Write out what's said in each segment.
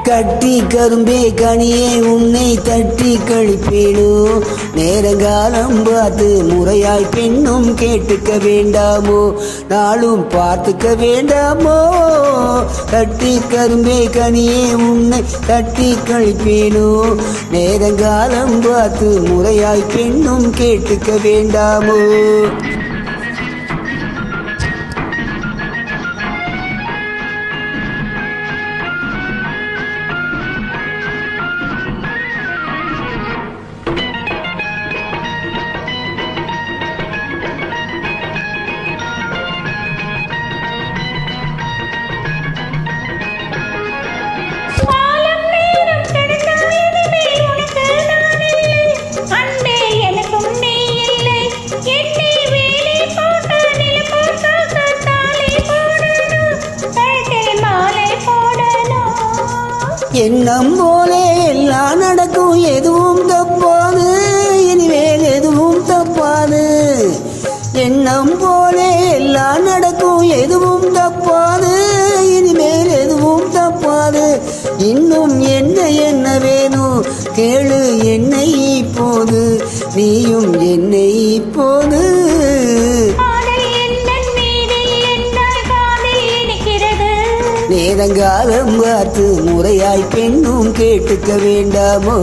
கட்டி கரும்பே கனியே உன்னை தட்டி கழிப்பேனோ, நேரங்காலம் பார்த்து முறையாய் பெண்ணும் கேட்டுக்க வேண்டாமோ, நாளும் பார்த்துக்க வேண்டாமோ. கட்டி கரும்பே கனியே உன்னை தட்டி கழிப்பேனோ, நேரங்காலம் பார்த்து முறையாய் பெண்ணும் கேட்டுக்க வேண்டாமோ. எண்ணம் போலே எல்லாம் நடக்கும், எதுவும் தப்பாது, இனிமேல் எதுவும் தப்பாது. எண்ணம் போலே எல்லாம் நடக்கும், எதுவும் தப்பாது, இனிமேல் எதுவும் தப்பாது. இன்னும் என்ன என்ன வேணும் கேளு என்னை இப்போது, நீயும் என்னை இப்போது. நேரங்காலம் பார்த்து முறையாய் பெண்ணும் கேட்டுக்க வேண்டாமோ.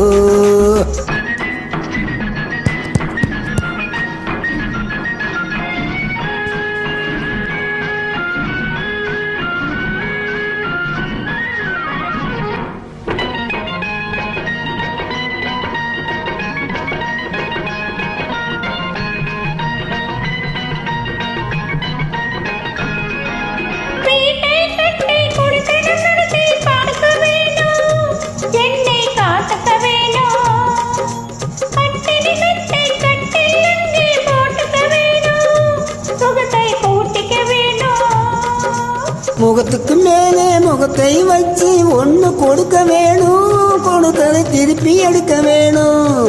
முகத்துக்கு மேலே முகத்தை வச்சு ஒன்று கொடுக்க வேணும், கொடுத்ததை திருப்பி எடுக்க வேணும்.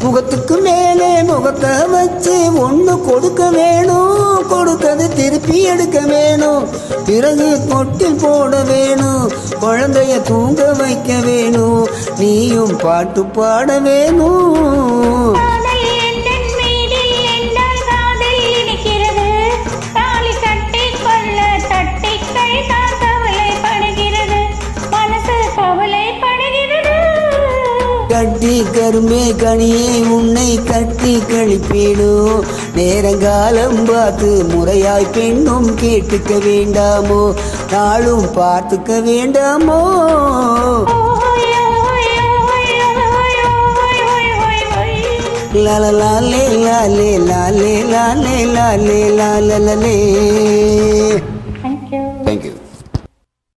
முகத்துக்கு மேலே முகத்தை வச்சு ஒன்று கொடுக்க வேணும், கொடுத்ததை திருப்பி எடுக்க வேணும். பிறகு தொட்டில் போட வேணும், குழந்தைய தூங்க வைக்க வேணும், நீயும் பாட்டு பாட வேணும். கட்டி கரும்பே கனியே உன்னை கட்டி கழிப்பேனோ, நேரங்காலம் பார்த்து முறையாய் பெண்ணும் கேட்டுக்க வேண்டாமோ, நாளும் பார்த்துக்க வேண்டாமோ. லாலே லாலே லாலே லாலே லாலே லாலே லாலே.